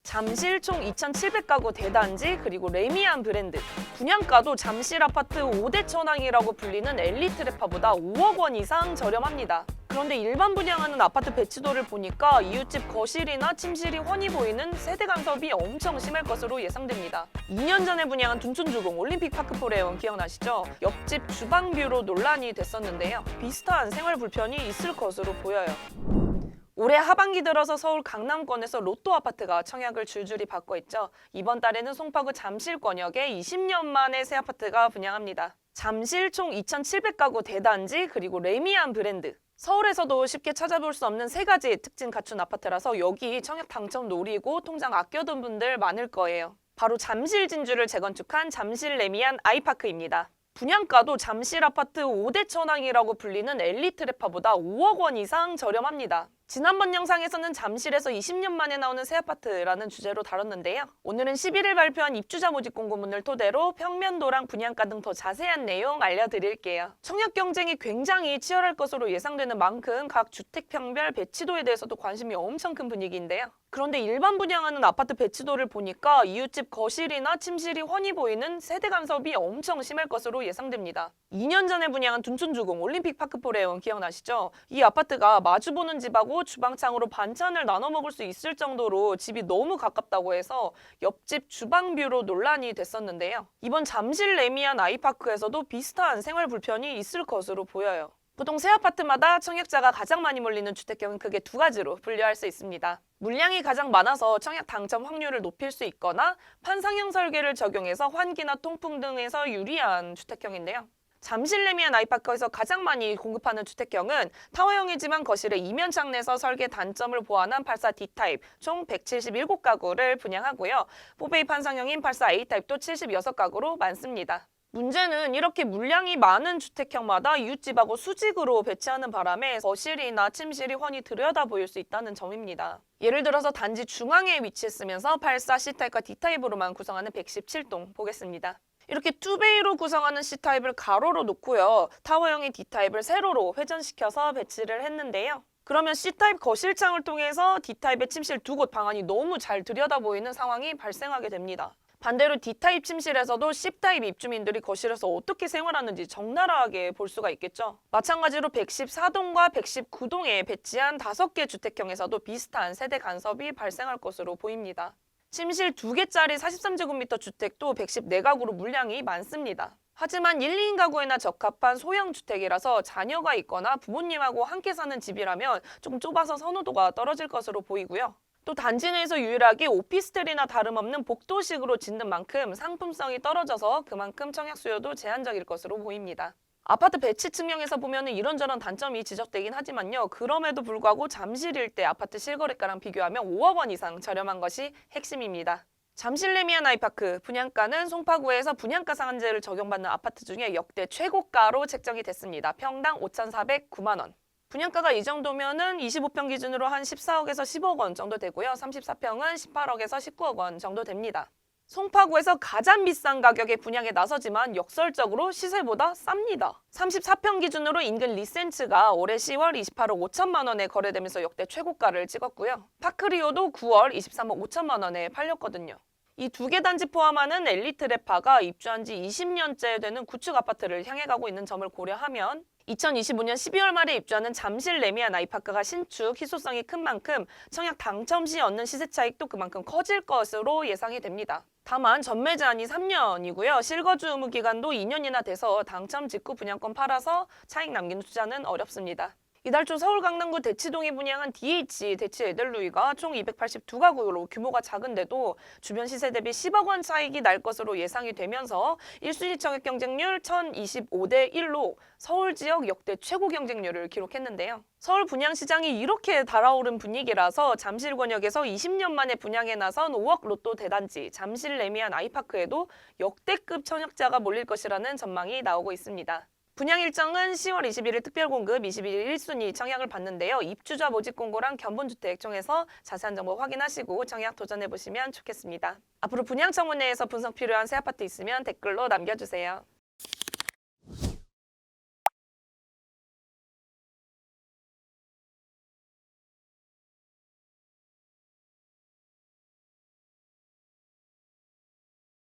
잠실 총 2,700가구 대단지 그리고 레미안 브랜드. 분양가도 잠실 아파트 5대 천왕이라고 불리는 엘리트 레파보다 5억 원 이상 저렴합니다. 그런데 일반 분양하는 아파트 배치도를 보니까 이웃집 거실이나 침실이 훤히 보이는 세대 간섭이 엄청 심할 것으로 예상됩니다. 2년 전에 분양한 둔촌주공 올림픽파크포레온 기억나시죠? 옆집 주방뷰로 논란이 됐었는데요. 비슷한 생활 불편이 있을 것으로 보여요. 올해 하반기 들어서 서울 강남권에서 로또 아파트가 청약을 줄줄이 받고 있죠. 이번 달에는 송파구 잠실권역에 20년 만에 새 아파트가 분양합니다. 잠실 총 2,700가구 대단지 그리고 레미안 브랜드. 서울에서도 쉽게 찾아볼 수 없는 세 가지 특징 갖춘 아파트라서 여기 청약 당첨 노리고 통장 아껴둔 분들 많을 거예요. 바로 잠실 진주를 재건축한 잠실 레미안 아이파크입니다. 분양가도 잠실 아파트 5대 천왕이라고 불리는 엘리트 레파보다 5억 원 이상 저렴합니다. 지난번 영상에서는 잠실에서 20년 만에 나오는 새 아파트라는 주제로 다뤘는데요. 오늘은 11일 발표한 입주자 모집 공고문을 토대로 평면도랑 분양가 등 더 자세한 내용 알려드릴게요. 청약 경쟁이 굉장히 치열할 것으로 예상되는 만큼 각 주택평별 배치도에 대해서도 관심이 엄청 큰 분위기인데요. 그런데 일반 분양하는 아파트 배치도를 보니까 이웃집 거실이나 침실이 훤히 보이는 세대 간섭이 엄청 심할 것으로 예상됩니다. 2년 전에 분양한 둔촌주공 올림픽파크포레온 기억나시죠? 이 아파트가 마주보는 집하고 주방창으로 반찬을 나눠 먹을 수 있을 정도로 집이 너무 가깝다고 해서 옆집 주방뷰로 논란이 됐었는데요. 이번 잠실 레미안 아이파크에서도 비슷한 생활 불편이 있을 것으로 보여요. 보통 새 아파트마다 청약자가 가장 많이 몰리는 주택형은 크게 두 가지로 분류할 수 있습니다. 물량이 가장 많아서 청약 당첨 확률을 높일 수 있거나 판상형 설계를 적용해서 환기나 통풍 등에서 유리한 주택형인데요. 잠실 레미안 아이파크에서 가장 많이 공급하는 주택형은 타워형이지만 거실에 이면창 내서 설계 단점을 보완한 84 D타입 총 177가구를 분양하고요. 4베이 판상형인 84 A타입도 76가구로 많습니다. 문제는 이렇게 물량이 많은 주택형마다 이웃집하고 수직으로 배치하는 바람에 거실이나 침실이 훤히 들여다 보일 수 있다는 점입니다. 예를 들어서 단지 중앙에 위치했으면서 84 C타입과 D타입으로만 구성하는 117동 보겠습니다. 이렇게 2베이로 구성하는 C타입을 가로로 놓고요. 타워형의 D타입을 세로로 회전시켜서 배치를 했는데요. 그러면 C타입 거실창을 통해서 D타입의 침실 두 곳 방안이 너무 잘 들여다 보이는 상황이 발생하게 됩니다. 반대로 D타입 침실에서도 C타입 입주민들이 거실에서 어떻게 생활하는지 적나라하게 볼 수가 있겠죠. 마찬가지로 114동과 119동에 배치한 5개 주택형에서도 비슷한 세대 간섭이 발생할 것으로 보입니다. 침실 2개짜리 43제곱미터 주택도 114가구로 물량이 많습니다. 하지만 1, 2인 가구에나 적합한 소형 주택이라서 자녀가 있거나 부모님하고 함께 사는 집이라면 조금 좁아서 선호도가 떨어질 것으로 보이고요. 또 단지 내에서 유일하게 오피스텔이나 다름없는 복도식으로 짓는 만큼 상품성이 떨어져서 그만큼 청약 수요도 제한적일 것으로 보입니다. 아파트 배치 측면에서 보면 이런저런 단점이 지적되긴 하지만요. 그럼에도 불구하고 잠실 일대 아파트 실거래가랑 비교하면 5억 원 이상 저렴한 것이 핵심입니다. 잠실 레미안 아이파크 분양가는 송파구에서 분양가 상한제를 적용받는 아파트 중에 역대 최고가로 책정이 됐습니다. 평당 5,409만 원. 분양가가 이 정도면은 25평 기준으로 한 14억에서 10억 원 정도 되고요. 34평은 18억에서 19억 원 정도 됩니다. 송파구에서 가장 비싼 가격에 분양에 나서지만 역설적으로 시세보다 쌉니다. 34평 기준으로 인근 리센츠가 올해 10월 28억 5천만 원에 거래되면서 역대 최고가를 찍었고요. 파크리오도 9월 23억 5천만 원에 팔렸거든요. 이 2개 단지 포함하는 엘리트 레파가 입주한 지 20년째 되는 구축 아파트를 향해 가고 있는 점을 고려하면 2025년 12월 말에 입주하는 잠실 레미안 아이파크가 신축 희소성이 큰 만큼 청약 당첨 시 얻는 시세 차익도 그만큼 커질 것으로 예상이 됩니다. 다만 전매 제한이 3년이고요. 실거주 의무 기간도 2년이나 돼서 당첨 직후 분양권 팔아서 차익 남기는 투자는 어렵습니다. 이달 초 서울 강남구 대치동에 분양한 DH 대치 에델루이가 총 282가구로 규모가 작은데도 주변 시세 대비 10억 원 차익이 날 것으로 예상이 되면서 1순위 청약 경쟁률 1025대 1로 서울 지역 역대 최고 경쟁률을 기록했는데요. 서울 분양시장이 이렇게 달아오른 분위기라서 잠실권역에서 20년 만에 분양에 나선 5억 로또 대단지 잠실 레미안 아이파크에도 역대급 청약자가 몰릴 것이라는 전망이 나오고 있습니다. 분양 일정은 10월 21일 특별공급, 21일 1순위 청약을 받는데요. 입주자 모집 공고랑 견본주택 중에서 자세한 정보 확인하시고 청약 도전해보시면 좋겠습니다. 앞으로 분양 청문회에서 분석 필요한 새 아파트 있으면 댓글로 남겨주세요.